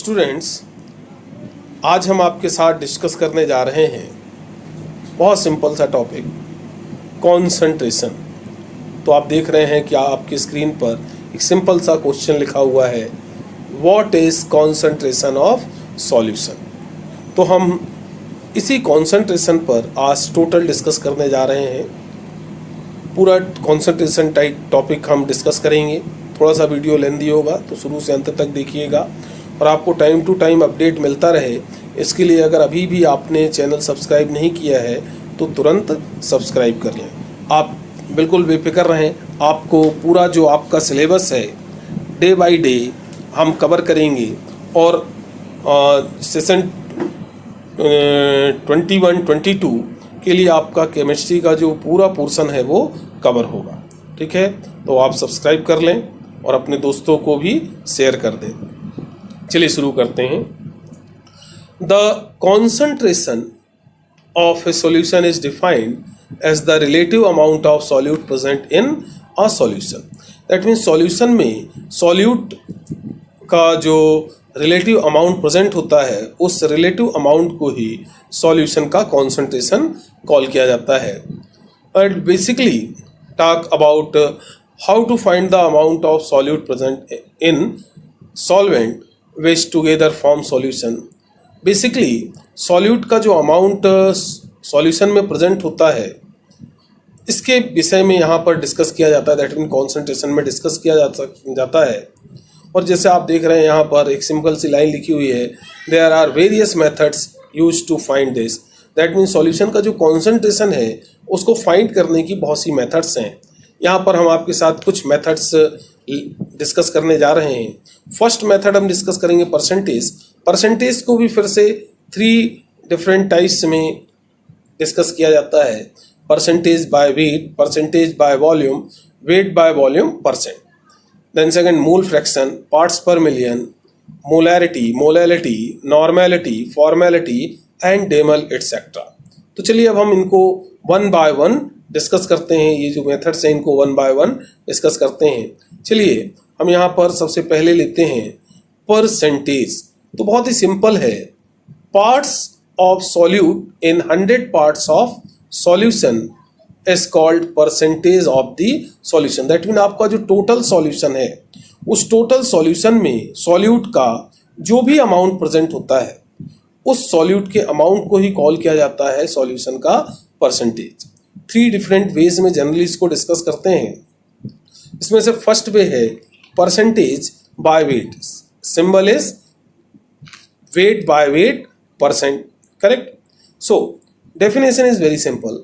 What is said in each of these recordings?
Students, आज हम आपके साथ डिस्कस करने जा रहे हैं बहुत सिंपल सा टॉपिक, कॉन्सेंट्रेशन। तो आप देख रहे हैं कि आपकी स्क्रीन पर एक सिंपल सा क्वेश्चन लिखा हुआ है, what is concentration of solution. तो हम इसी कॉन्सेंट्रेशन पर आज टोटल डिस्कस करने जा रहे हैं। पूरा कॉन्सेंट्रेशन टाइप टॉपिक हम डिस्कस करेंगे। थोड़ा सा वीडियो लेंदी होगा तो शुरू से अंत तक देखिएगा और आपको टाइम टू टाइम अपडेट मिलता रहे, इसके लिए अगर अभी भी आपने चैनल सब्सक्राइब नहीं किया है तो तुरंत सब्सक्राइब कर लें। आप बिल्कुल बेफिक्र रहें, आपको पूरा जो आपका सिलेबस है डे बाय डे हम कवर करेंगे और सेशन 21-22 के लिए आपका केमिस्ट्री का जो पूरा पोर्शन है वो कवर होगा। ठीक है, तो आप सब्सक्राइब कर लें और अपने दोस्तों को भी शेयर कर दें। चलिए शुरू करते हैं। The concentration of a solution is defined as the relative amount of solute present in a solution. That means solution में सॉल्यूट का जो रिलेटिव अमाउंट प्रेजेंट होता है उस रिलेटिव अमाउंट को ही सॉल्यूशन का कॉन्सेंट्रेशन कॉल किया जाता है। और basically talk about how to find the amount of solute present in solvent which together form solution. Basically solute का जो अमाउंट सॉल्यूशन में प्रेजेंट होता है इसके विषय में यहाँ पर डिस्कस किया जाता है। दैट मीन कॉन्सेंट्रेशन में डिस्कस किया जाता है। और जैसे आप देख रहे हैं यहाँ पर एक सिंपल सी लाइन लिखी हुई है, there are various methods use to find this. That mean solution का जो कॉन्सेंट्रेशन है उसको फाइंड करने की बहुत सी मेथड्स हैं। यहाँ पर हम आपके साथ कुछ मेथड्स डिस्कस करने जा रहे हैं। फर्स्ट मेथड हम डिस्कस करेंगे परसेंटेज। परसेंटेज को भी फिर से 3 डिफरेंट टाइप्स में डिस्कस किया जाता है, percentage by weight, percentage by volume, weight by volume, percent. Then second mole fraction, parts per million, molarity, molality, normality, formality and demal etcetera. तो चलिए अब हम इनको वन बाय वन डिस्कस करते हैं। ये जो मेथड्स हैं इनको वन बाय वन डिस्कस करते हैं। चलिए हम यहाँ पर सबसे पहले लेते हैं परसेंटेज। तो बहुत ही सिंपल है, parts of solute in 100 parts of solution is called percentage of the solution. That mean आपका जो टोटल सॉल्यूशन है उस टोटल सॉल्यूशन में सॉल्यूट का जो भी अमाउंट प्रेजेंट होता है उस सॉल्यूट के अमाउंट को ही कॉल किया जाता है सॉल्यूशन का परसेंटेज। 3 डिफरेंट वेज में जनरली इसको डिस्कस करते हैं। इसमें से फर्स्ट वे है percentage by wait. Symbol is weight by weight, percent. Correct. So definition is very simple.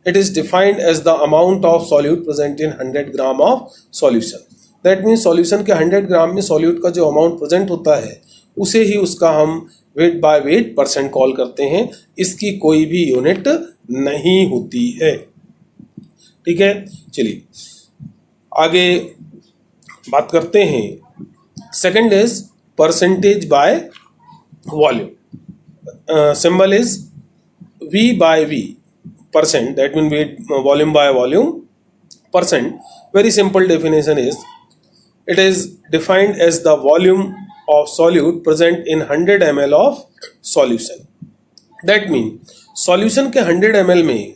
It is defined as the amount of solute present in 100 gram of solution. That means solution के 100 ग्राम में solute का जो amount present होता है उसे ही उसका हम weight by weight percent call करते हैं। इसकी कोई भी यूनिट नहीं होती है। ठीक है, चलिए आगे बात करते हैं। Second is percentage by volume. Symbol is V by V, percent. That means weight, volume by volume, percent. Very simple definition is, it is defined as the volume of solute present in 100 ml of solution. That means solution के 100 ml में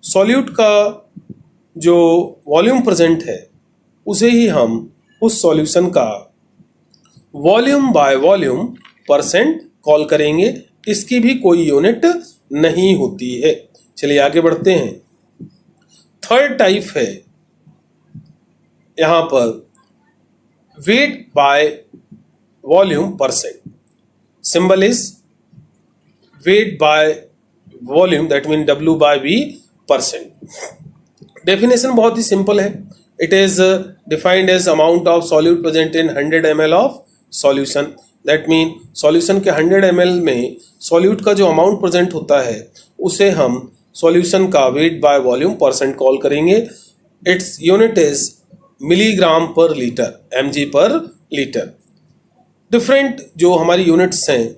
solute का जो volume present है उसे ही हम उस solution का volume by volume percent call करेंगे। इसकी भी कोई यूनिट नहीं होती है। चलिए आगे बढ़ते हैं। थर्ड टाइप है यहां पर weight by volume percent. Symbol is weight by volume, that mean W by V, percent. Definition बहुत ही सिंपल है। It is defined as amount of solute present in 100 ml of solution. That mean solution के 100 ml में solute का जो amount present होता है उसे हम सॉल्यूशन का wait by volume percent call करेंगे। इट्स यूनिट इज मिलीग्राम पर लीटर, mg पर लीटर। डिफरेंट जो हमारी यूनिट्स हैं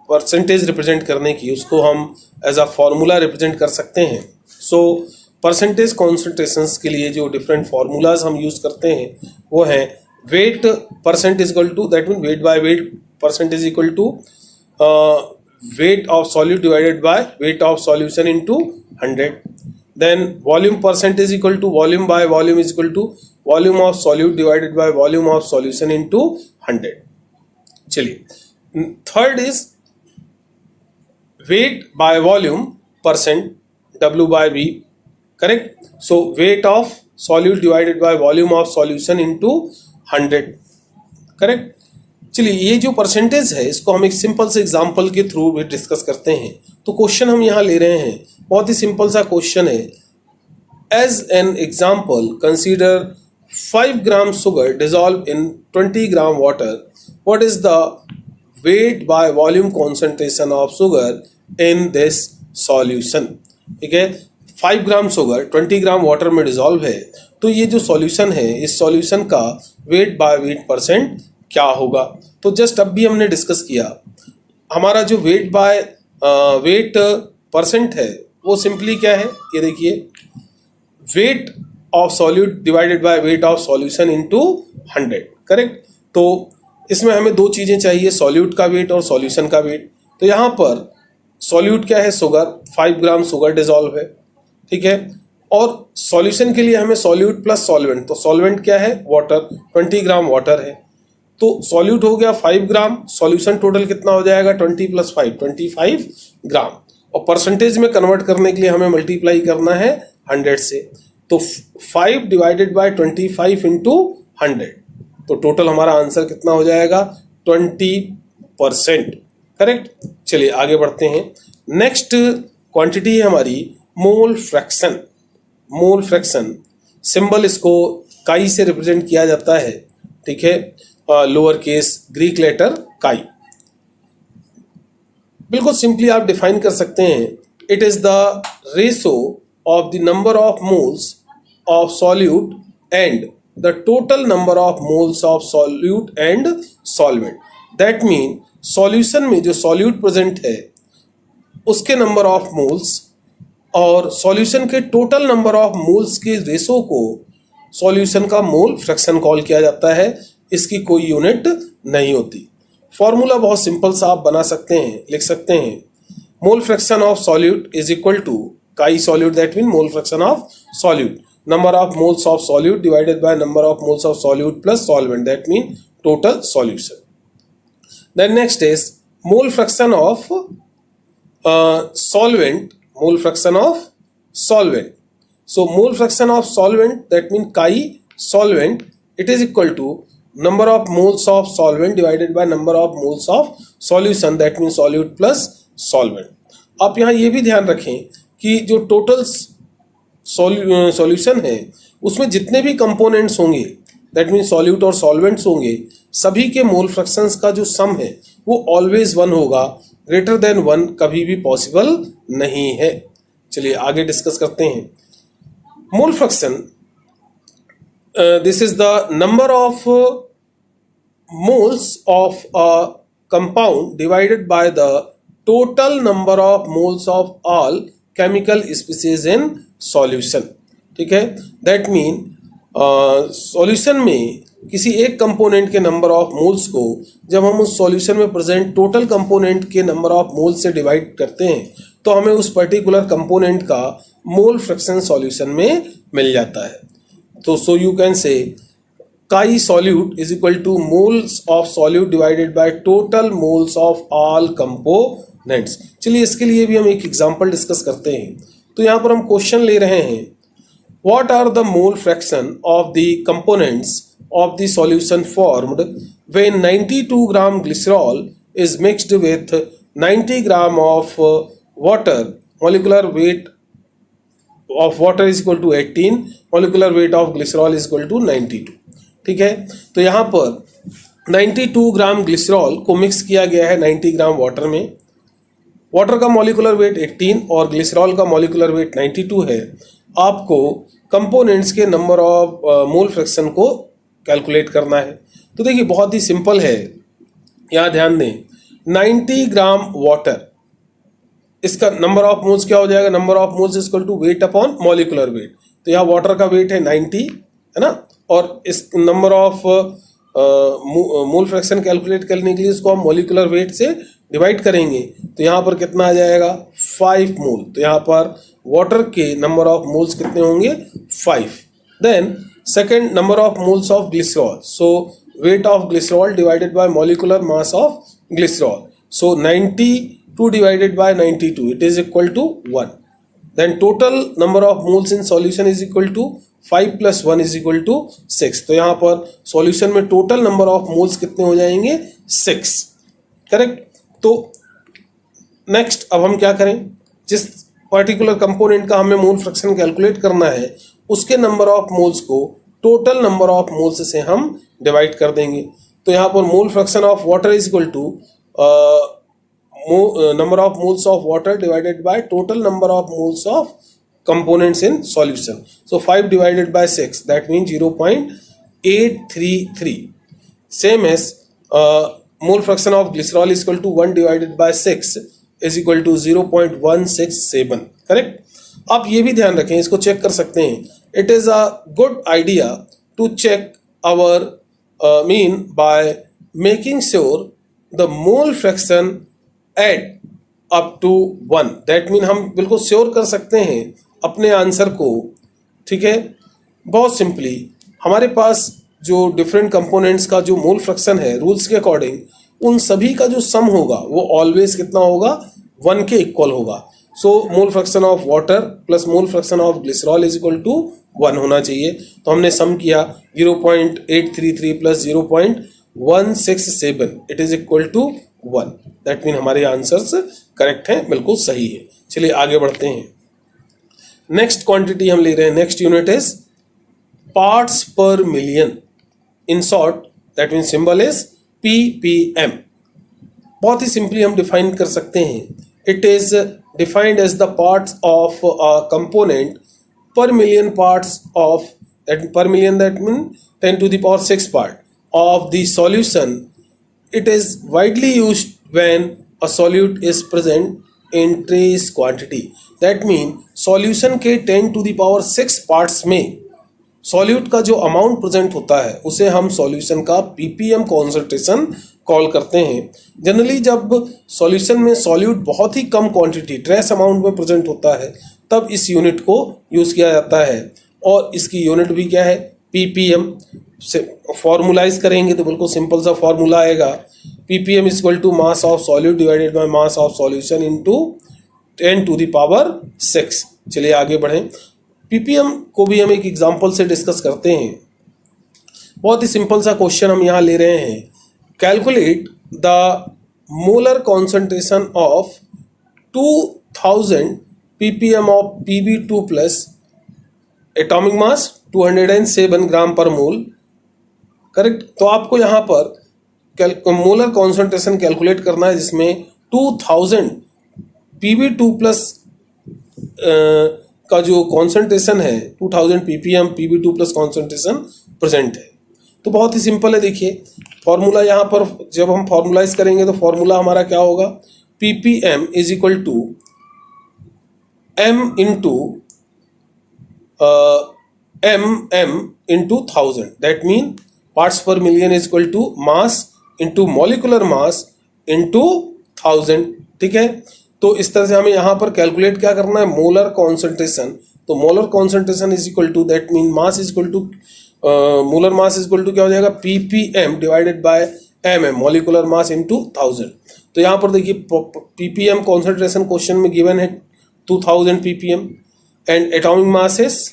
परसेंटेज रिप्रेजेंट करने की उसको हम एज अ फॉर्मूला रिप्रेजेंट कर सकते हैं। सो परसेंटेज कॉन्सेंट्रेशंस के लिए जो डिफरेंट फार्मूलाज हम यूज़ करते हैं वो हैं weight percent is equal to, that mean weight by weight percent is equal to weight of solute divided by weight of solution into 100. Then volume percent is equal to volume by volume is equal to volume of solute divided by volume of solution into 100. चलिए, third is weight by volume percent W by V, correct? So weight of solute divided by volume of solution into 100, correct? चलिए, ये जो percentage है इसको हम एक simple से example के थ्रू भी डिस्कस करते हैं। तो क्वेश्चन हम यहाँ ले रहे हैं, बहुत ही सिंपल सा क्वेश्चन है। As an example consider 5 gram sugar dissolve in 20 gram water, what is the weight by volume concentration of sugar in this solution. ठीक है, 5 ग्राम शुगर 20 ग्राम वाटर में डिजॉल्व है, तो ये जो सॉल्यूशन है इस सॉल्यूशन का वेट बाय वेट परसेंट क्या होगा। तो जस्ट अब भी हमने डिस्कस किया, हमारा जो वेट बाय वेट परसेंट है वो सिंपली क्या है, ये देखिए, weight of solute divided by weight of solution into 100, correct. तो इसमें हमें दो चीज़ें चाहिए, सॉल्यूट का वेट और सॉल्यूशन का वेट। तो यहाँ पर सॉल्यूट क्या है, शुगर, 5 ग्राम शुगर डिजॉल्व है, ठीक है। और सॉल्यूशन के लिए हमें सॉल्यूट प्लस सॉल्वेंट, तो सॉल्वेंट क्या है, वाटर, 20 ग्राम वाटर है। तो सॉल्यूट हो गया 5 ग्राम, सॉल्यूशन टोटल कितना हो जाएगा, 20 प्लस 5, 25 ग्राम। और परसेंटेज में कन्वर्ट करने के लिए हमें मल्टीप्लाई करना है 100 से। तो 5 डिवाइडेड बाय 25 इंटू 100, तो टोटल हमारा आंसर कितना हो जाएगा, 20%, करेक्ट। चलिए आगे बढ़ते हैं। नेक्स्ट क्वांटिटी है हमारी mole fraction. Mole fraction symbol इसको काई से रिप्रेजेंट किया जाता है, ठीक है, लोअर केस ग्रीक लेटर काई। बिल्कुल सिंपली आप डिफाइन कर सकते हैं, it is the ratio of the number of moles of solute and the total number of moles of solute and solvent. That mean solution में जो सॉल्यूट प्रेजेंट है उसके नंबर ऑफ मोल्स और solution के total number of moles के ratio को solution का mole fraction call किया जाता है। इसकी कोई यूनिट नहीं होती। फॉर्मूला बहुत सिंपल सा आप बना सकते हैं, लिख सकते हैं, mole fraction of solute is equal to chi solute, that mean mole fraction of solute, number of moles of solute divided by number of moles of solute plus solvent, that mean total solution. Then next is mole fraction of solvent, mole fraction of solvent. So mole fraction of solvent, that means chi solvent, it is equal to number of moles of solvent divided by number of moles of solution, that means solute plus solvent. आप यहाँ ये भी ध्यान रखें कि जो total solution है उसमें जितने भी कंपोनेंट्स होंगे, दैट मीन सॉल्यूट और सॉल्वेंट्स होंगे, सभी के मोल फ्रैक्शंस का जो सम है वो ऑलवेज 1 होगा, ग्रेटर देन 1 कभी भी पॉसिबल नहीं है। चलिए आगे डिस्कस करते हैं। Mole fraction, this is the number of moles of a compound divided by the total number of moles of all chemical species in solution, ठीक है। दैट मीन सॉल्यूशन में किसी एक कंपोनेंट के नंबर ऑफ मोल्स को जब हम उस सॉल्यूशन में प्रेजेंट टोटल कंपोनेंट के नंबर ऑफ मोल्स से डिवाइड करते हैं तो हमें उस पर्टिकुलर कंपोनेंट का मोल फ्रैक्शन सॉल्यूशन में मिल जाता है। तो so you can say chi solute is equal to moles of solute divided by total moles of all components. चलिए इसके लिए भी हम एक एग्जांपल डिस्कस करते हैं। तो यहाँ पर हम क्वेश्चन ले रहे हैं, what are the mole fraction of the components of the solution formed when 92 gram glycerol is mixed with 90 gram of water? Molecular weight of water is equal to 18, molecular weight of glycerol is equal to 92, ठीक है। तो यहाँ पर 92 ग्राम glycerol को mix किया गया है 90 gram water में। वाटर का मॉलिकुलर वेट 18 और ग्लिसरॉल का मॉलिकुलर वेट 92 है। आपको कंपोनेंट्स के नंबर ऑफ मोल फ्रैक्शन को कैलकुलेट करना है। तो देखिए बहुत ही सिंपल है, यहाँ ध्यान दें, 90 ग्राम वाटर, इसका नंबर ऑफ मोल्स क्या हो जाएगा, number of moles equal to weight upon molecular weight. तो यहाँ वाटर का वेट है 90, है ना, और इस number of mole fraction calculate करने के लिए इसको हम मॉलिक्यूलर वेट से डिवाइड करेंगे, तो यहाँ पर कितना आ जाएगा 5 मोल। तो यहाँ पर वाटर के नंबर ऑफ मोल्स कितने होंगे 5। Then second number of moles of glycerol, so weight of glycerol divided by molecular mass of glycerol, so 92 divided by 92 it is equal to 1। Then total number of moles in solution is equal to 5 plus 1 is equal to 6। तो यहाँ पर solution में total number of moles कितने हो जाएंगे 6, correct. तो next अब हम क्या करें, जिस पर्टिकुलर कंपोनेंट का हमें मोल फ्रैक्शन कैलकुलेट करना है उसके नंबर ऑफ मोल्स को टोटल नंबर ऑफ मोल्स से हम डिवाइड कर देंगे। तो यहाँ पर mole fraction of water is equal to number of moles of water divided by total number of moles of components in solution. So 5 divided by 6, that means 0.833. Same as mole fraction of glycerol is equal to 1 divided by 6 is equal to 0.167, correct। आप ये भी ध्यान रखें, इसको check कर सकते हैं। It is a good idea to check our mean by making sure the mole fraction add up to 1, that mean हम बिल्कुल श्योर कर सकते हैं अपने आंसर को, ठीक है। बहुत सिंपली हमारे पास जो डिफरेंट कंपोनेंट्स का जो मोल फ्रैक्शन है रूल्स के अकॉर्डिंग उन सभी का जो सम होगा वो ऑलवेज कितना होगा 1 के इक्वल होगा। So mole fraction of water plus mole fraction of glycerol is equal to 1 होना चाहिए। तो हमने सम किया 0.833 plus 0.167 it is equal to 1, that mean हमारे आंसर्स करेक्ट हैं, बिल्कुल सही है। चलिए आगे बढ़ते हैं। नेक्स्ट क्वांटिटी हम ले रहे हैं, next unit is parts per million, in short that mean symbol is ppm। बहुत ही सिंपली हम डिफाइन कर सकते हैं, it is defined as the parts of a component per million parts of that per million that mean 10 to the power 6 part of the solution. It is widely used when a solute is present in trace quantity. That mean solution के 10 to the power 6 parts में solute का जो amount present होता है उसे हम solution का ppm concentration call करते हैं। जनरली जब solution में solute बहुत ही कम quantity trace amount में present होता है तब इस यूनिट को यूज़ किया जाता है, और इसकी यूनिट भी क्या है ppm। से फॉर्मुलाइज करेंगे तो बिल्कुल सिंपल सा फॉर्मूला आएगा, ppm is equal to mass of solute divided by mass of solution into 10 to the power 6। चलिए आगे बढ़ें। ppm को भी हम एक एग्जांपल से डिस्कस करते हैं। बहुत ही सिंपल सा क्वेश्चन हम यहाँ ले रहे हैं, calculate the molar concentration of 2000 ppm of Pb2 plus atomic mass 207 gram per mole, correct. तो आपको यहाँ पर मोलर कॉन्सेंट्रेशन कैलकुलेट करना है जिसमें 2000 Pb2 प्लस का जो कॉन्सेंट्रेशन है 2000 ppm Pb2 plus concentration present है। तो बहुत ही सिंपल है, देखिए फॉर्मूला यहाँ पर जब हम फॉर्मुलाइज करेंगे तो फॉर्मूला हमारा क्या होगा, ppm is equal to m into mm into 1000, that mean parts per million is equal to mass into molecular mass into 1000, ठीक है। तो इस तरह से हमें यहाँ पर कैलकुलेट क्या करना है मोलर कॉन्सेंट्रेशन। तो molar concentration is equal to that mean mass is equal to molar mass is equal to क्या हो जाएगा ppm divided by mm molecular mass into 1000। तो यहाँ पर देखिए ppm कॉन्सेंट्रेशन क्वेश्चन में गिवन है 2000 ppm and atomic mass is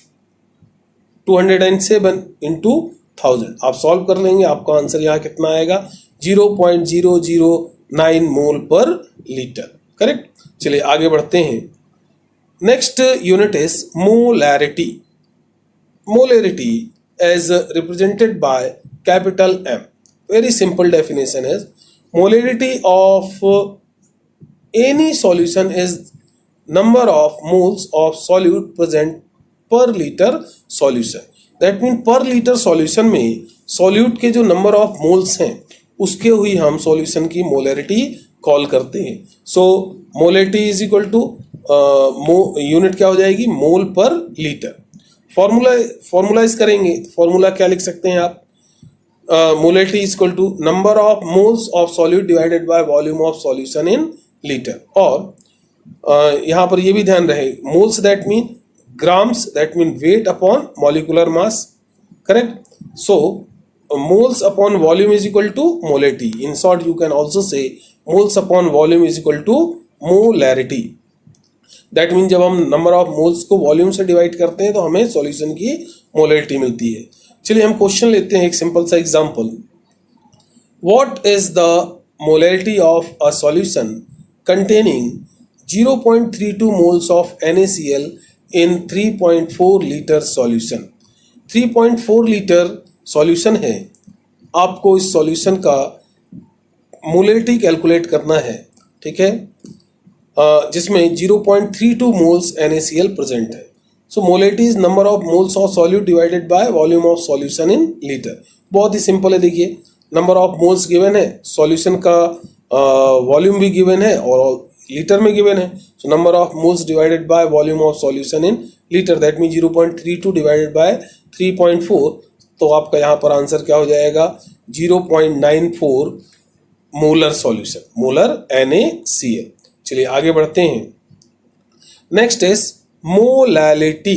207 into 1000। आप सॉल्व कर लेंगे, आपका आंसर यहाँ कितना आएगा 0.009 मोल पर लीटर, करेक्ट। चलिए आगे बढ़ते हैं। Next unit is molarity. Molarity as represented by capital M। Very simple definition is molarity of any solution is number of moles of solute present per litre solution. That mean per litre solution में solute के जो number of moles हैं उसके हुई हम solution की molarity call करते हैं। So molarity is equal to unit क्या हो जाएगी मोल पर लीटर। फॉर्मूलाइज करेंगे, फॉर्मूला क्या लिख सकते हैं आप, molality is equal to number of moles of solute divided by volume of solution in litre. और यहाँ पर ये भी ध्यान रहे, moles that mean grams, that mean weight upon molecular mass, correct. So moles upon volume is equal to molarity. In short, you can also say moles upon volume is equal to molarity. That means जब हम number of moles को volume से divide करते हैं तो हमें solution की molarity मिलती है। चलिए हम क्वेश्चन लेते हैं, एक सिंपल सा example. What is the molarity of a solution containing 0.32 moles of NaCl in 3.4 liter solution? 3.4 litre solution है, आपको इस सॉल्यूशन का मोलैलिटी कैलकुलेट करना है, ठीक है, जिसमें 0.32 मोल्स NaCl प्रेजेंट है। So molality is number of moles of solute divided by volume of solution in litre. बहुत ही सिंपल है, देखिए नंबर ऑफ मोल्स गिवन है, सॉल्यूशन का वॉल्यूम भी गिवन है और लीटर में गिवन है। So number of moles divided by volume of solution in litre, that mean 0.32 divided by 3.4, तो आपका यहाँ पर आंसर क्या हो जाएगा 0.94 मोलर सॉल्यूशन, मोलर NaCl। चलिए आगे बढ़ते हैं। Next is molality.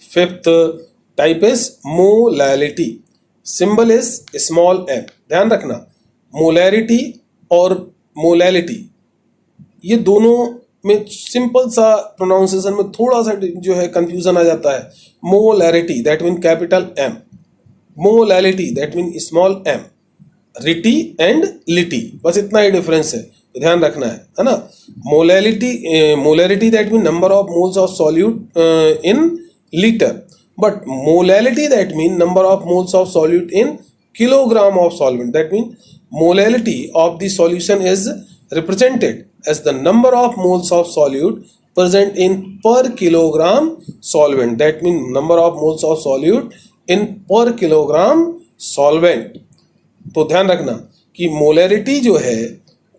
Fifth type is molality. Symbol is small m। ध्यान रखना, मोलैरिटी और मोलैलिटी ये दोनों में सिंपल सा प्रोनाउंसिएशन में थोड़ा सा जो है कंफ्यूजन आ जाता है। Molarity that mean capital M, molality that mean small m, rity and lity, बस इतना ही डिफरेंस है, तो ध्यान रखना है ना। Molality that mean number of moles of solute in litre, but molality that mean number of moles of solute in kilogram of solvent. That mean molality of the solution is represented as the number of moles of solute present in per kilogram solvent. That means number of moles of solute in per kilogram solvent. तो ध्यान रखना कि molarity जो है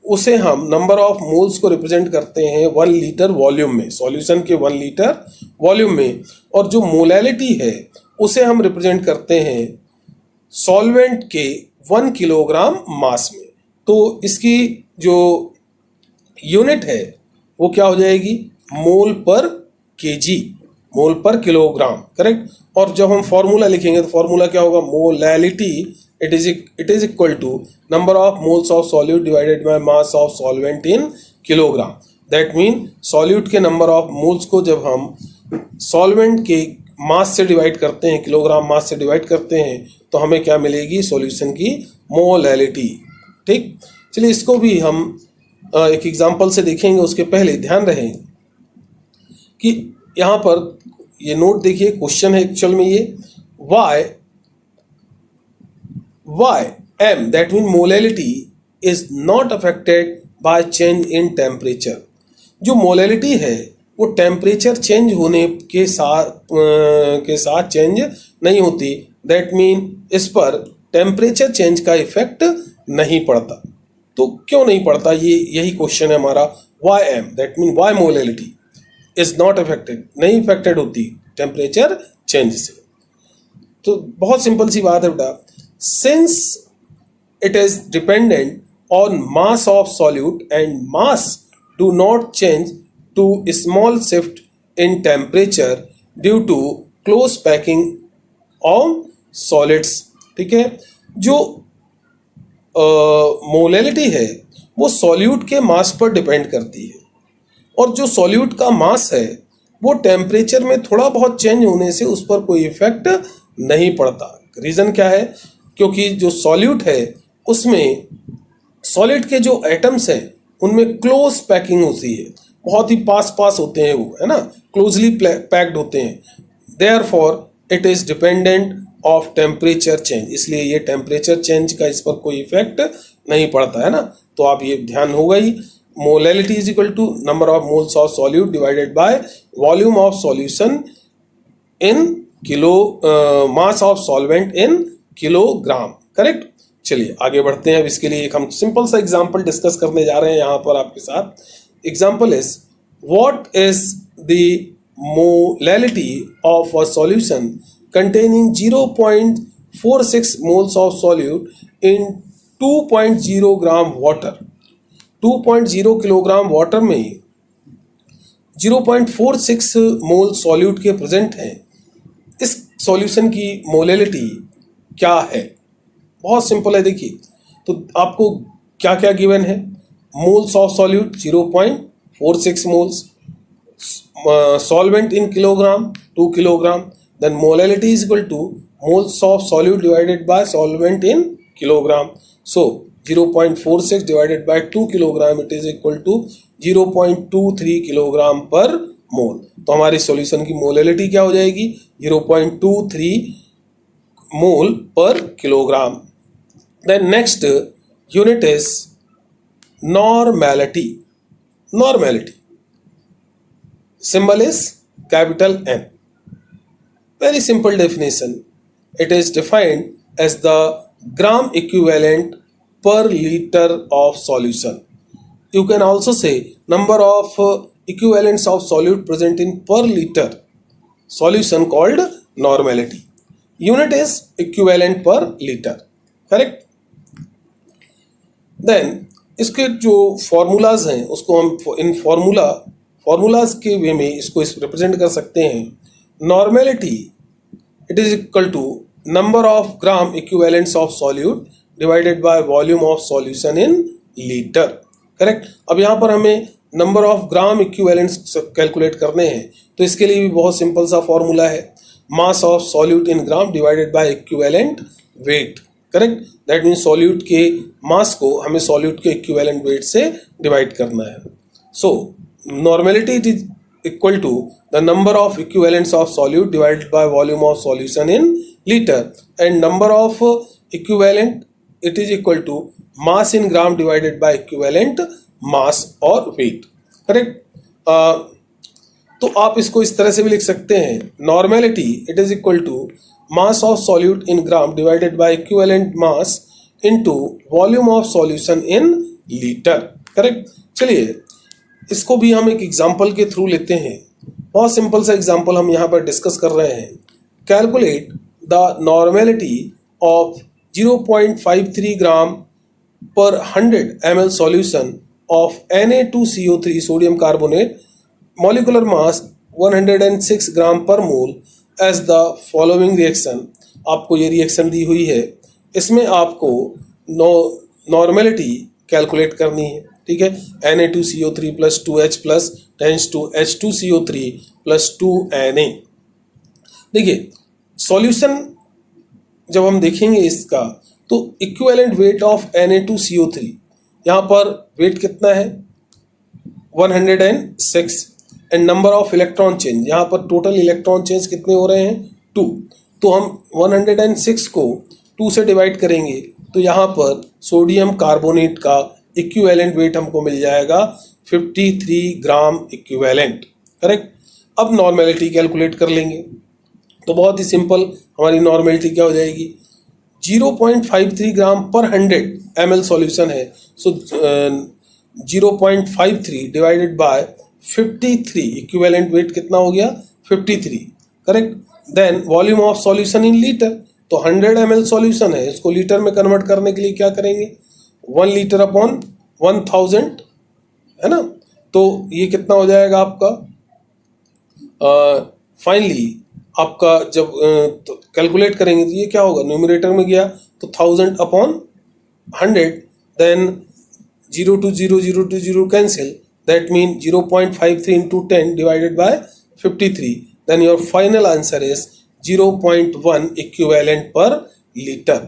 उसे हम number of moles को represent करते हैं 1 लीटर वॉल्यूम में, सॉल्यूशन के 1 लीटर वॉल्यूम में, और जो मोलैलिटी है उसे हम रिप्रेजेंट करते हैं सॉल्वेंट के 1 किलोग्राम मास में। तो इसकी जो यूनिट है वो क्या हो जाएगी, मोल पर केजी, मोल पर किलोग्राम, करेक्ट। और जब हम फॉर्मूला लिखेंगे तो फॉर्मूला क्या होगा, molality it is equal to number of moles of solute divided by mass of solvent in kilogram. That mean solute के नंबर ऑफ मोल्स को जब हम सॉल्वेंट के मास से डिवाइड करते हैं, किलोग्राम मास से डिवाइड करते हैं, तो हमें क्या मिलेगी, सॉल्यूशन की मोलैलिटी। ठीक, चलिए इसको भी हम एक एग्जांपल से देखेंगे। उसके पहले ध्यान रहे कि यहाँ पर ये नोट देखिए, क्वेश्चन है एक्चुअल में ये why m that mean molality is not affected by change in temperature। जो मोलैलिटी है वो टेम्परेचर चेंज होने के साथ चेंज नहीं होती। दैट मीन इस पर टेम्परेचर चेंज का इफेक्ट नहीं पड़ता। तो क्यों नहीं पड़ता, ये यही क्वेश्चन है हमारा। Why M that mean why molality is not affected, नहीं इफेक्टेड होती टेम्परेचर चेंज से। तो बहुत सिंपल सी बात है बेटा, since it is dependent on mass of solute and mass do not change to small shift in temperature due to close packing on solids. ठीक है, जो मोलैलिटी है वो सॉल्यूट के मास पर डिपेंड करती है, और जो सॉल्यूट का मास है वो टेम्परेचर में थोड़ा बहुत चेंज होने से उस पर कोई इफेक्ट नहीं पड़ता। रीज़न क्या है, क्योंकि जो सॉल्यूट है उसमें सॉलिड के जो एटम्स हैं उनमें क्लोज पैकिंग होती है, बहुत ही पास होते हैं वो, है ना, क्लोजली पैक्ड होते हैं। Therefore it is dependent of temperature change, इसलिए ये टेम्परेचर चेंज का इस पर कोई इफेक्ट नहीं पड़ता है ना। तो आप ये ध्यान होगा ही, molality is equal to number of moles of solute divided by volume of solution in kilo, mass of solvent in kilogram, correct. चलिए आगे बढ़ते हैं। अब इसके लिए एक हम सिंपल सा एग्जांपल डिस्कस करने जा रहे हैं यहाँ पर आपके साथ। Example is what is the molality of a solution containing 0.46 moles of solute in 2.0 gram water. 2.0 kilogram water में 0.46 मोल सॉल्यूट के प्रेजेंट हैं। इस सॉल्यूशन की मोलेलिटी क्या है? बहुत सिंपल है, देखिए। तो आपको क्या क्या गिवन है? Moles of solute 0.46 moles, solvent in kilogram 2 kilogram, then molality is equal to moles of solute divided by solvent in kilogram. So 0.46 divided by 2 kilogram, it is equal to 0.23 kilogram per mole. तो हमारी solution की molality क्या हो जाएगी? 0.23 mole per kilogram. Then next unit is normality. Normality symbol is capital N. Very simple definition. It is defined as the gram equivalent per liter of solution. You can also say number of equivalents of solute present in per liter solution called normality. Unit is equivalent per liter. Correct? Then इसके जो formulas हैं उसको हम इन formulas के वे में इसको represent कर सकते हैं। Normality it is equal to number of gram equivalents of solute divided by volume of solution in litre. Correct. अब यहाँ पर हमें number of gram equivalents calculate करने हैं, तो इसके लिए भी बहुत सिंपल सा फॉर्मूला है, मास of solute in gram divided by equivalent weight. Correct. That means solute के मास को हमें सॉल्यूट के इक्विवेलेंट वेट से डिवाइड करना है। सो normality it is equal to the number of equivalents of solute divided by volume of solution in liter, and number of equivalent it is equal to mass in gram divided by equivalent mass or weight. Correct? तो आप इसको इस तरह से भी लिख सकते हैं, normality it is equal to mass of solute in gram divided by equivalent mass into volume of solution in liter. Correct? चलिए इसको भी हम एक एग्जाम्पल के थ्रू लेते हैं। बहुत सिंपल सा एग्जाम्पल हम यहाँ पर डिस्कस कर रहे हैं। कैलकुलेट द नॉर्मेलिटी ऑफ 0.53 ग्राम पर 100 ml solution of Na2CO3 sodium carbonate, molecular mass 106 gram per mole as the following reaction. आपको ये रिएक्शन दी हुई है, इसमें आपको नॉर्मेलिटी कैलकुलेट करनी है। ठीक है। Na2CO3 plus 2H plus tends to H2CO3 plus 2Na। देखिए सॉल्यूशन जब हम देखेंगे इसका, तो इक्विवेलेंट वेट ऑफ Na2CO3, यहाँ पर वेट कितना है? 106, and number of electron change, यहाँ पर टोटल इलेक्ट्रॉन चेंज कितने हो रहे हैं? 2। तो हम 106 को 2 से डिवाइड करेंगे, तो यहाँ पर सोडियम कार्बोनेट का इक्विवेलेंट वेट हमको मिल जाएगा 53 ग्राम इक्विवेलेंट। करेक्ट। अब नॉर्मेलिटी कैलकुलेट कर लेंगे, तो बहुत ही सिंपल हमारी नॉर्मेलिटी क्या हो जाएगी? 0.53 ग्राम पर 100 ml सॉल्यूशन है, so 0.53 divided by 53, equivalent weight कितना हो गया? 53। Correct. Then volume of solution in litre, तो 100 ml सॉल्यूशन है, इसको लीटर में कन्वर्ट करने के लिए क्या करेंगे? 1 लीटर अपॉन 1000, है ना। तो ये कितना हो जाएगा आपका? फाइनली आपका जब कैलकुलेट करेंगे तो ये क्या होगा? न्यूमरेटर में गया तो 1000 upon 100, then 0 to 0 0 to 0 cancel, that mean 0.53 into 10 divided by 53, then your final answer is 0.1 equivalent per litre.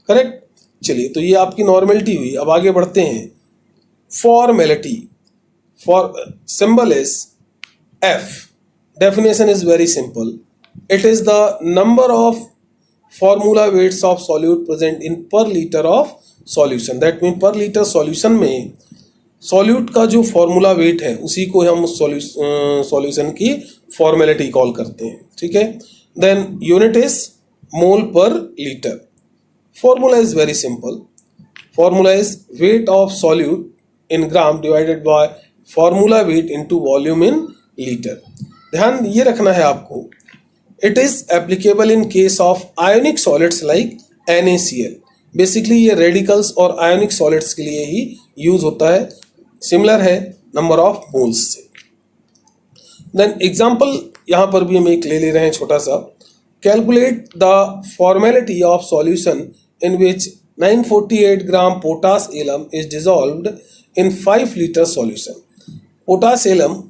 Correct. चलिए, तो ये आपकी नॉर्मेलिटी हुई। अब आगे बढ़ते हैं। Formality, for symbol is F. Definition is very simple. It is the number of formula weights of solute present in per liter of solution. That means per liter solution में सॉल्यूट का जो formula wait है उसी को हम उस solution की formality call करते हैं। ठीक है। देन यूनिट इज मोल पर litre. Formula is very simple. Formula is weight of solute in gram divided by formula weight into volume in liter. ध्यान ये रखना है आपको, it is applicable in case of ionic solids like NaCl। Basically ये radicals और ionic solids के लिए ही use होता है, सिमिलर है नंबर ऑफ मोल्स से। देन एग्जाम्पल यहाँ पर भी हम एक ले रहे हैं छोटा सा। Calculate the formality of solution in which 948 gram potash alum is dissolved in 5 litre solution. Potash alum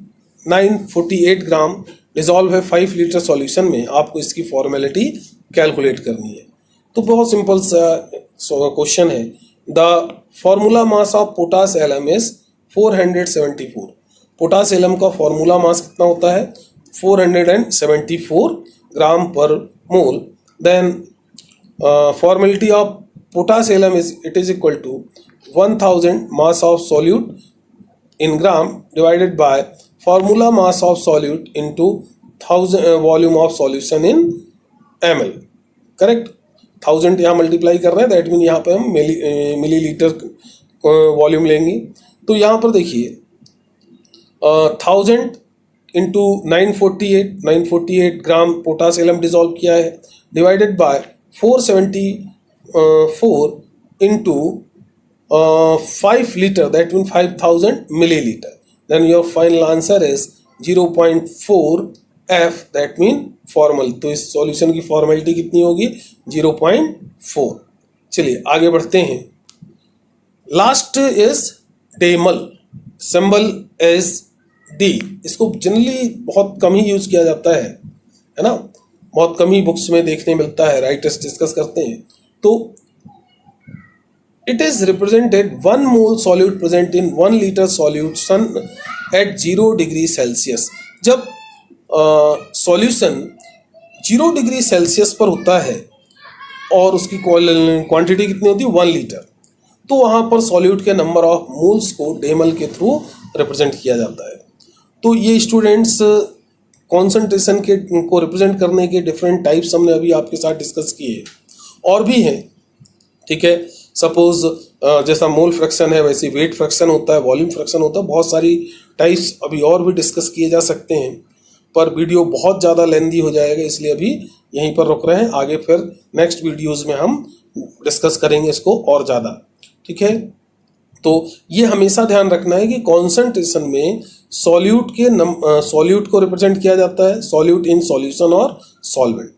948 gram dissolve है 5 लीटर सॉल्यूशन में, आपको इसकी फॉर्मेलिटी कैलकुलेट करनी है। तो बहुत सिंपल सा क्वेश्चन है। The formula mass of potash alum is 474। Potash alum का फॉर्मूला मास कितना होता है? 474 gram per mole. Then formality of potash alum is equal to 1000 mass of solute in gram divided by formula mass of solute into 1000 volume of solution in ml। Correct, 1000 यहाँ multiply कर रहे हैं, that mean यहाँ पे हम millilitre volume लेंगे। तो यहाँ पर देखिए 1000 into 948 gram potash alum dissolve किया है, divided by 474 into 5 liter, that means 5000 milliliter, then your final answer is 0.4 F, that mean formal. तो इस सॉल्यूशन की फॉर्मेलिटी कितनी होगी? 0.4। चलिए आगे बढ़ते हैं। Last is demal, symbol is D। इसको जनरली बहुत कम ही यूज किया जाता है ना, बहुत कम ही बुक्स में देखने मिलता है, राइटर्स डिस्कस करते हैं। तो it is represented 1 mole solute present in 1 liter solution at 0 degree Celsius। जब सॉल्यूशन 0 डिग्री सेल्सियस पर होता है और उसकी क्वांटिटी कितनी होती है? 1 लीटर, तो वहाँ पर सॉल्यूट के नंबर ऑफ मोल्स को डेमल के थ्रू रिप्रेजेंट किया जाता है। तो ये स्टूडेंट्स कॉन्सेंट्रेशन के को रिप्रेजेंट करने के डिफरेंट टाइप्स हमने अभी आपके साथ डिस्कस किए, और भी हैं, ठीक है। सपोज जैसा मोल फ्रैक्शन है वैसे वेट फ्रैक्शन होता है, वॉल्यूम फ्रैक्शन होता है, बहुत सारी टाइप्स अभी और भी डिस्कस किए जा सकते हैं, पर वीडियो बहुत ज़्यादा लेंदी हो जाएगा, इसलिए अभी यहीं पर रुक रहे हैं। आगे फिर नेक्स्ट वीडियोस में हम डिस्कस करेंगे इसको और ज़्यादा, ठीक है। तो ये हमेशा ध्यान रखना है कि कॉन्सेंट्रेशन में सॉल्यूट को रिप्रेजेंट किया जाता है, सॉल्यूट इन सॉल्यूशन और सॉल्वेंट।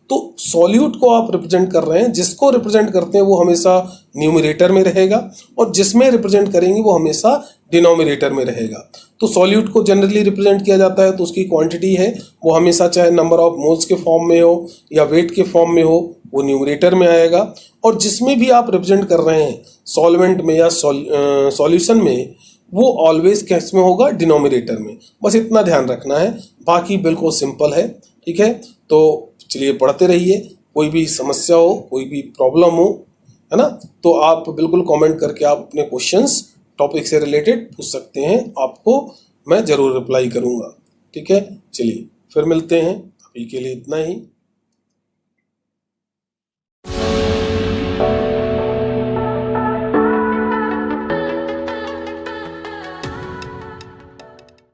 तो सॉल्यूट को आप रिप्रेजेंट कर रहे हैं, जिसको रिप्रेजेंट करते हैं वो हमेशा न्यूमरेटर में रहेगा, और जिसमें रिप्रेजेंट करेंगे वो हमेशा डिनोमिनेटर में रहेगा। तो सॉल्यूट को जनरली रिप्रेजेंट किया जाता है तो उसकी क्वांटिटी है वो हमेशा चाहे नंबर ऑफ मोल्स के फॉर्म में हो या वेट के फॉर्म में हो, वो न्यूमरेटर में आएगा। और जिसमें भी आप रिप्रेजेंट कर रहे हैं सॉल्वेंट में या सॉल्यूशन में, वो ऑलवेज किस में होगा? डिनोमिनेटर में। बस इतना ध्यान रखना है, बाकी बिल्कुल सिंपल है, ठीक है। तो चलिए पढ़ते रहिए, कोई भी समस्या हो, कोई भी प्रॉब्लम हो, है ना, तो आप बिल्कुल कमेंट करके आप अपने क्वेश्चंस टॉपिक से रिलेटेड पूछ सकते हैं, आपको मैं ज़रूर रिप्लाई करूँगा, ठीक है। चलिए फिर मिलते हैं, अभी के लिए इतना ही।